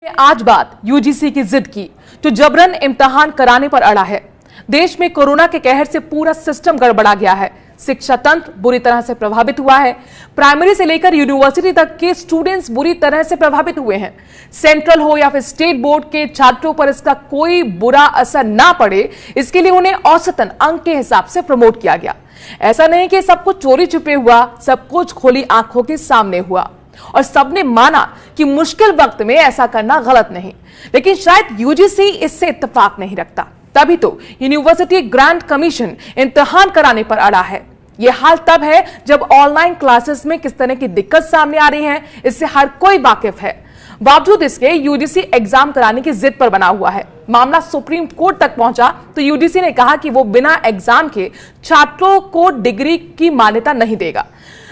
आज बात यूजीसी की जिद की, जो जबरन इम्तिहान कराने पर अड़ा है। देश में कोरोना के कहर से पूरा सिस्टम गड़बड़ा गया है। शिक्षा तंत्र बुरी तरह से प्रभावित हुआ है। प्राइमरी से लेकर यूनिवर्सिटी तक के स्टूडेंट्स बुरी तरह से प्रभावित हुए हैं। सेंट्रल हो या फिर स्टेट बोर्ड के छात्रों पर इसका कोई बुरा असर ना पड़े, इसके लिए उन्हें औसतन अंक के हिसाब से प्रमोट किया गया। ऐसा नहीं कि सब कुछ चोरी छुपे हुआ, सब कुछ खुली आंखों के सामने हुआ और सबने माना कि मुश्किल वक्त में ऐसा करना गलत नहीं। लेकिन शायद यूजीसी इससे इत्तेफाक नहीं रखता, तभी तो यूनिवर्सिटी ग्रांट कमीशन इम्तिहान कराने पर अड़ा है। यह हाल तब है जब ऑनलाइन क्लासेस में किस तरह की दिक्कत सामने आ रही है, इससे हर कोई वाकिफ है। बावजूद इसके यूजीसी एग्जाम कराने की जिद पर बना हुआ है। मामला सुप्रीम कोर्ट तक पहुंचा तो यूजीसी ने कहा कि वो बिना एग्जाम के छात्रों को डिग्री की मान्यता नहीं देगा।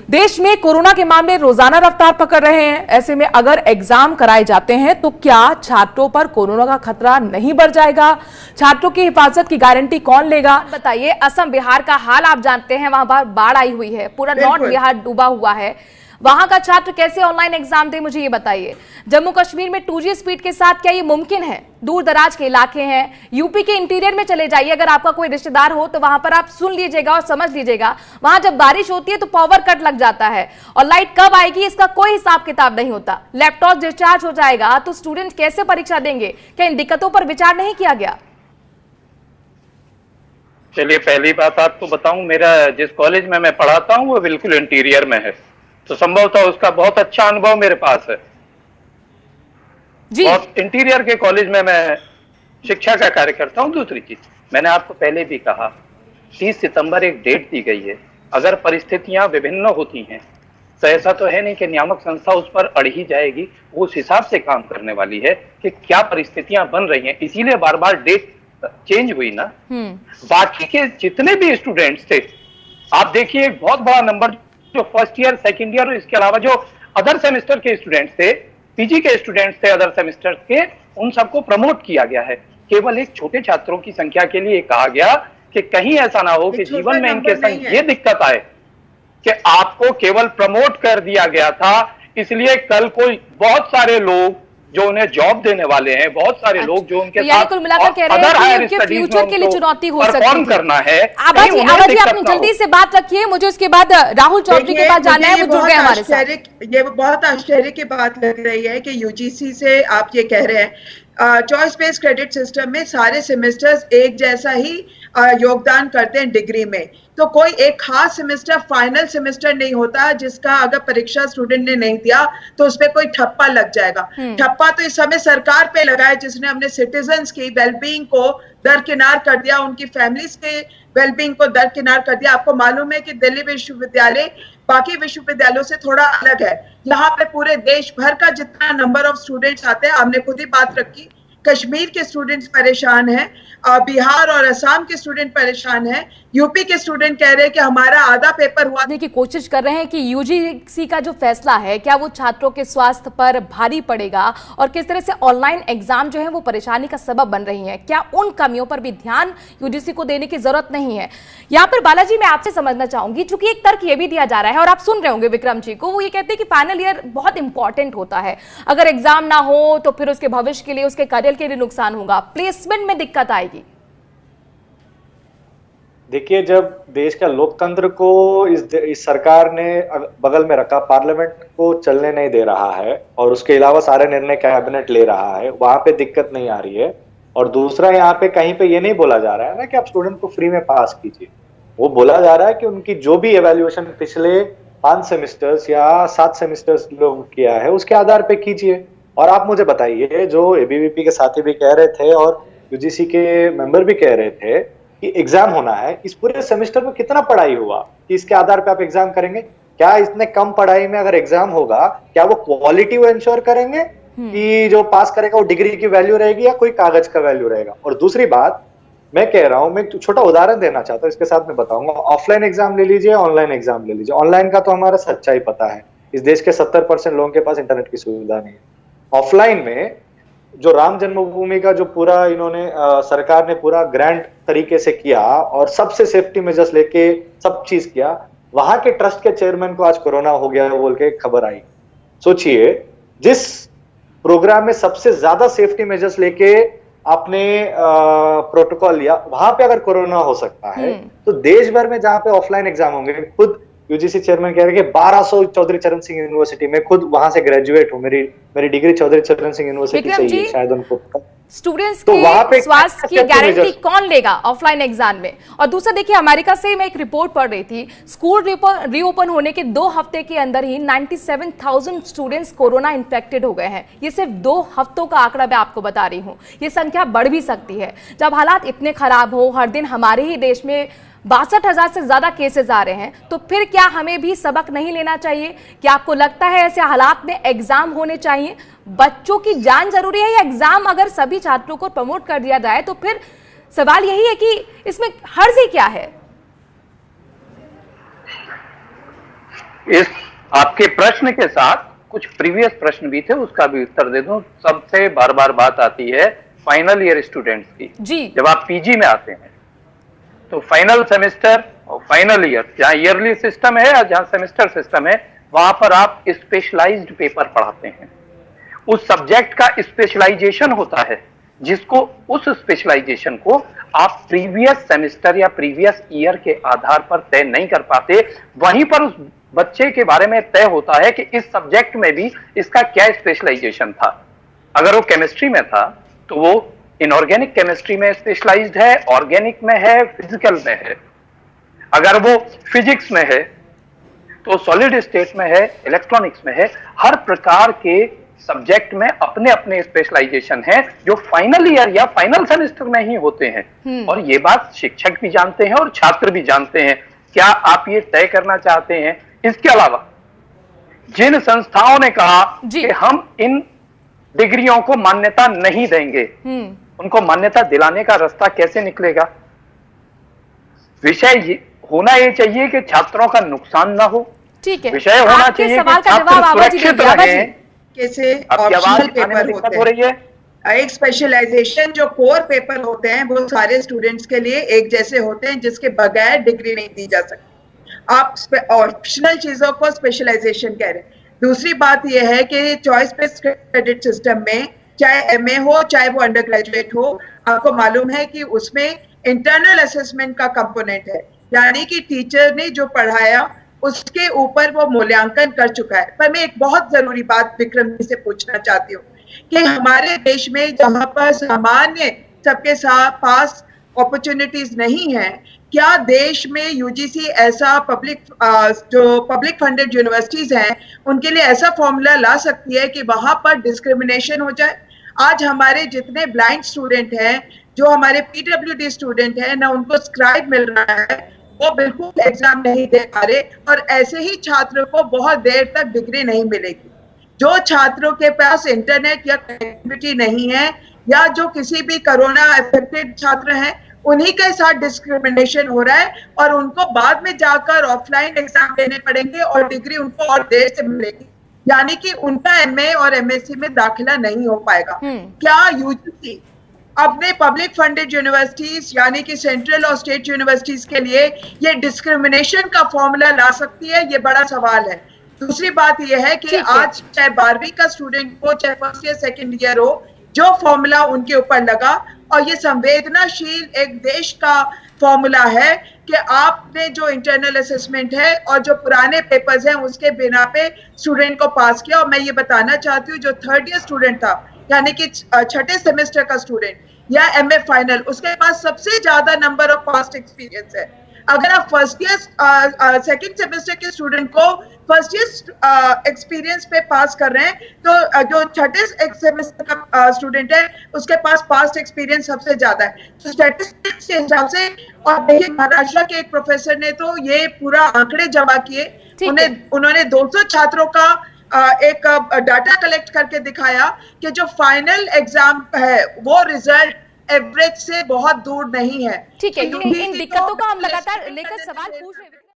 देश में कोरोना के मामले रोजाना रफ्तार पकड़ रहे हैं। ऐसे में अगर एग्जाम कराए जाते हैं तो क्या छात्रों पर कोरोना का खतरा नहीं बढ़ जाएगा? छात्रों की हिफाजत की गारंटी कौन लेगा? बताइए, असम बिहार का हाल आप जानते हैं, वहां पर बाढ़ आई हुई है, पूरा नॉर्थ बिहार डूबा हुआ है। वहां का छात्र कैसे ऑनलाइन एग्जाम दे, मुझे ये बताइए। जम्मू कश्मीर में 2G स्पीड के साथ क्या ये मुमकिन है? दूर दराज के इलाके हैं, यूपी के इंटीरियर में चले जाइए, अगर आपका कोई रिश्तेदार हो तो वहां पर आप सुन लीजिएगा और समझ लीजिएगा, वहां जब बारिश होती है तो पावर कट लग जाता है और लाइट कब आएगी इसका कोई हिसाब किताब नहीं होता। लैपटॉप डिस्चार्ज हो जाएगा तो स्टूडेंट कैसे परीक्षा देंगे? क्या इन दिक्कतों पर विचार नहीं किया गया? चलिए, पहली बात आपको बताऊं, मेरा जिस कॉलेज में मैं पढ़ाता हूं वो बिल्कुल इंटीरियर में है, तो संभवतः उसका बहुत अच्छा अनुभव मेरे पास है जी। और इंटीरियर के कॉलेज में मैं शिक्षा का कार्य करता हूं। दूसरी चीज, मैंने आपको पहले भी कहा, 30 सितंबर एक डेट दी गई है। अगर परिस्थितियां विभिन्न होती हैं तो ऐसा तो है नहीं कि नियामक संस्था उस पर अड़ ही जाएगी। वो उस हिसाब से काम करने वाली है कि क्या परिस्थितियां बन रही हैं, इसीलिए बार बार डेट चेंज हुई ना। बाकी के जितने भी स्टूडेंट्स थे, आप देखिए एक बहुत बड़ा नंबर जो फर्स्ट ईयर, सेकंड ईयर और इसके अलावा जो अदर सेमेस्टर के स्टूडेंट्स थे, पीजी के स्टूडेंट्स थे अदर सेमेस्टर के, उन सबको प्रमोट किया गया है। केवल एक छोटे छात्रों की संख्या के लिए कहा गया कि कहीं ऐसा ना हो कि जीवन में इनके संग ये दिक्कत आए कि आपको केवल प्रमोट कर दिया गया था, इसलिए कल कोई बहुत सारे लोग जो उन्हें जॉब देने वाले हैं, बहुत सारे लोग जो उनके साथ कुल मिलाकर कह रहे हैं कि उनके फ्यूचर के लिए चुनौती हो सकती है करना है। आभा जी आपने जल्दी से बात रखिए, मुझे उसके बाद राहुल चौधरी के पास जाना है, वो जुड़ गए हमारे साथ। ये बहुत आश्चर्य की बात लग रही है कि यूजीसी से आप ये कह रहे हैं चॉइस बेस्ड क्रेडिट सिस्टम में सारे सेमेस्टर्स एक जैसा ही योगदान करते हैं डिग्री में, तो कोई एक खास सेमेस्टर फाइनल सेमेस्टर नहीं होता जिसका अगर परीक्षा स्टूडेंट ने नहीं दिया तो उस पर कोई ठप्पा लग जाएगा। ठप्पा तो इस समय सरकार पे लगा है, जिसने अपने सिटीजन्स की वेलबींग को दरकिनार कर दिया, उनकी फैमिलीज के वेलबींग को दरकिनार कर दिया। आपको मालूम है कि दिल्ली विश्वविद्यालय बाकी विश्वविद्यालयों से थोड़ा अलग है। यहाँ पे पूरे देश भर का जितना नंबर ऑफ स्टूडेंट्स आते हैं, हमने खुद ही बात रखी, कश्मीर के स्टूडेंट्स परेशान हैं, बिहार और असम के स्टूडेंट परेशान हैं, यूपी के स्टूडेंट कह रहे हैं कि हमारा आधा पेपर हुआ। की कोशिश कर रहे हैं कि यूजीसी का जो फैसला है क्या वो छात्रों के स्वास्थ्य पर भारी पड़ेगा और किस तरह से ऑनलाइन एग्जाम जो है वो परेशानी का सबब बन रही है। क्या उन कमियों पर भी ध्यान यूजीसी को देने की जरूरत नहीं है? यहाँ पर बालाजी मैं आपसे समझना चाहूंगी, चूंकि एक तर्क ये भी दिया जा रहा है और आप सुन रहे होंगे विक्रम जी को, वो ये कहते हैं कि फाइनल ईयर बहुत इंपॉर्टेंट होता है, अगर एग्जाम ना हो तो फिर उसके भविष्य के लिए, उसके करियर के लिए नुकसान होगा, प्लेसमेंट में दिक्कत आएगी। देखिए, जब देश का लोकतंत्र को इस सरकार ने बगल में रखा, पार्लियामेंट को चलने नहीं दे रहा है और उसके अलावा सारे निर्णय कैबिनेट ले रहा है, वहां पे दिक्कत नहीं आ रही है। और दूसरा, यहाँ पे कहीं पे ये नहीं बोला जा रहा है ना कि आप स्टूडेंट को फ्री में पास कीजिए, वो बोला जा रहा है कि उनकी जो भी एवेल्युएशन पिछले 5 सेमेस्टर्स या 7 सेमेस्टर्स लोग किया है उसके आधार पे कीजिए। और आप मुझे बताइए, जो एबीवीपी के साथी भी कह रहे थे और यूजीसी के मेंबर भी कह रहे थे कि एग्जाम होना है, इस पूरे सेमेस्टर में कितना पढ़ाई हुआ कि इसके आधार पे आप एग्जाम करेंगे? क्या इतने कम पढ़ाई में अगर एग्जाम होगा, क्या वो क्वालिटी वो इंश्योर करेंगे कि जो पास करेगा वो डिग्री की वैल्यू रहेगी या कोई कागज का वैल्यू रहेगा? और दूसरी बात मैं कह रहा हूं, मैं एक छोटा उदाहरण देना चाहता हूं, इसके साथ मैं बताऊंगा। ऑफलाइन एग्जाम ले लीजिए, ऑनलाइन एग्जाम ले लीजिए। ऑनलाइन का तो हमारा सच्चाई पता है, इस देश के 70% लोगों के पास इंटरनेट की सुविधा नहीं है। ऑफलाइन में जो राम जन्मभूमि का जो पूरा इन्होंने सरकार ने पूरा ग्रैंड तरीके से किया और सबसे सेफ्टी मेजर्स लेके सब चीज किया, वहां के ट्रस्ट के चेयरमैन को आज कोरोना हो गया बोल के खबर आई। सोचिए, जिस प्रोग्राम में सबसे ज्यादा सेफ्टी मेजर्स लेके आपने प्रोटोकॉल लिया, वहां पे अगर कोरोना हो सकता है तो देश भर में जहां पे ऑफलाइन एग्जाम होंगे, खुद यूजीसी चेयरमैन कह रहे हैं कि 1200 चौधरी चरण सिंह यूनिवर्सिटी में, खुद वहां से ग्रेजुएट हूं, मेरी डिग्री चौधरी चरण सिंह यूनिवर्सिटी से ही है, शायद उनको स्टूडेंट्स तो के स्वास्थ्य की गारंटी कौन लेगा ऑफलाइन एग्जाम में? और दूसरा देखिए, अमेरिका से मैं एक रिपोर्ट पढ़ रही थी, स्कूल रीओपन होने के 2 हफ्ते के अंदर ही 97,000 स्टूडेंट्स कोरोना इन्फेक्टेड हो गए हैं। ये सिर्फ 2 हफ्तों का आंकड़ा मैं आपको बता रही हूँ, ये संख्या बढ़ भी सकती है। जब हालात इतने खराब हो, हर दिन हमारे ही देश में 62,000 से ज्यादा केसेस आ रहे हैं, तो फिर क्या हमें भी सबक नहीं लेना चाहिए? क्या आपको लगता है ऐसे हालात में एग्जाम होने चाहिए? बच्चों की जान जरूरी है या एग्जाम अगर सभी छात्रों को प्रमोट कर दिया जाए तो फिर सवाल यही है कि इसमें हर्ज ही क्या है? इस आपके प्रश्न के साथ कुछ प्रीवियस प्रश्न भी थे, उसका भी उत्तर दे दूं। सबसे बार बार बात आती है फाइनल ईयर स्टूडेंट्स की जी। जब आप पीजी में आते हैं तो फाइनल सेमेस्टर और फाइनल ईयर, जहां ईयरली सिस्टम है या जहां सेमेस्टर सिस्टम है, वहां पर आप स्पेशलाइज्ड पेपर पढ़ाते हैं। उस सब्जेक्ट का स्पेशलाइजेशन होता है, जिसको उस स्पेशलाइजेशन को आप प्रीवियस सेमेस्टर या प्रीवियस ईयर के आधार पर तय नहीं कर पाते। वहीं पर उस बच्चे के बारे में तय होता है कि इस सब्जेक्ट में भी इसका क्या स्पेशलाइजेशन था। अगर वो केमिस्ट्री में था तो वो इनऑर्गेनिक केमिस्ट्री में स्पेशलाइज्ड है, ऑर्गेनिक में है, फिजिकल में है। अगर वो फिजिक्स में है तो सॉलिड स्टेट में है, इलेक्ट्रॉनिक्स में है। हर प्रकार के सब्जेक्ट में अपने अपने स्पेशलाइजेशन है जो फाइनल ईयर या फाइनल सेमेस्टर में ही होते हैं। और ये बात शिक्षक भी जानते हैं और छात्र भी जानते हैं। क्या आप ये तय करना चाहते हैं? इसके अलावा जिन संस्थाओं ने कहा कि हम इन डिग्रियों को मान्यता नहीं देंगे, उनको मान्यता दिलाने का रास्ता कैसे निकलेगा? विषय होना ये चाहिए कि छात्रों का नुकसान ना हो। ठीक है, विषय होना चाहिए कि छात्र सुरक्षित रहें। कैसे ऑप्शनल पेपर होते हैं, एक स्पेशलाइजेशन जो कोर पेपर होते हैं वो सारे स्टूडेंट्स के लिए एक जैसे होते हैं, जिसके बगैर डिग्री नहीं दी जा सकती। आप ऑप्शनल चीजों को स्पेशलाइजेशन कह रहे हैं। दूसरी बात यह है कि चॉइस बेस्ड क्रेडिट सिस्टम में चाहे एमए हो चाहे वो अंडर ग्रेजुएट हो, आपको मालूम है कि उसमें इंटरनल असेसमेंट का कंपोनेंट है, यानी कि टीचर ने जो पढ़ाया उसके ऊपर वो मूल्यांकन कर चुका है। पर मैं एक बहुत जरूरी बात विक्रम जी से पूछना चाहती हूँ कि हमारे देश में जहां पर सामान्य सबके साथ पास अपॉर्चुनिटीज नहीं है, क्या देश में यूजीसी ऐसा जो पब्लिक फंडेड यूनिवर्सिटीज हैं उनके लिए ऐसा फॉर्मूला ला सकती है कि वहां पर डिस्क्रिमिनेशन हो जाए? आज हमारे जितने ब्लाइंड स्टूडेंट हैं, जो हमारे पीडब्ल्यूडी स्टूडेंट हैं, ना उनको स्क्राइब मिल रहा है, वो बिल्कुल एग्जाम नहीं दे पा रहे, और ऐसे ही छात्रों को बहुत देर तक डिग्री नहीं मिलेगी। जो छात्रों के पास इंटरनेट या कनेक्टिविटी नहीं है, या जो किसी भी कोरोना अफेक्टेड छात्र हैं, उन्हीं के साथ डिस्क्रिमिनेशन हो रहा है और उनको बाद में जाकर ऑफलाइन एग्जाम देने पड़ेंगे और डिग्री उनको और देर से मिलेगी, यानी कि उनका एमए और एमएससी में दाखिला नहीं हो पाएगा। क्या यूजीसी अपने पब्लिक फंडेड यूनिवर्सिटीज यानी कि सेंट्रल और स्टेट यूनिवर्सिटीज के लिए ये डिस्क्रिमिनेशन का फॉर्मूला ला सकती है? ये बड़ा सवाल है। दूसरी बात यह है कि आज चाहे 12वीं का स्टूडेंट हो चाहे फर्स्ट ईयर सेकेंड ईयर हो, जो फॉर्मूला उनके ऊपर लगा, और ये संवेदनाशील एक देश का फॉर्मूला है कि आपने जो इंटरनल असेसमेंट है और जो पुराने पेपर्स हैं उसके बिना पे स्टूडेंट को पास किया। और मैं ये बताना चाहती हूँ, जो थर्ड ईयर स्टूडेंट था यानी कि छठे सेमेस्टर का स्टूडेंट या एमए फाइनल, उसके पास सबसे ज्यादा नंबर ऑफ पास्ट एक्सपीरियंस है। अगर आप फर्स्ट ईयर सेकंड सेमेस्टर के स्टूडेंट को फर्स्ट ईयर एक्सपीरियंस पे पास कर रहे हैं, तो जो छठे सेमेस्टर का स्टूडेंट है उसके पास पास्ट एक्सपीरियंस सबसे ज्यादा है। तो स्टैटिस्टिक्स के हिसाब से, और देखिए महाराष्ट्र के एक प्रोफेसर ने तो ये पूरा आंकड़े जमा किए, उन्होंने 200 छात्रों का एक डाटा कलेक्ट करके दिखाया कि जो फाइनल एग्जाम है वो रिजल्ट एवरेज से बहुत दूर नहीं है। ठीक है, इन दिक्कतों का हम लगातार लेकर सवाल पूछ रहे हैं।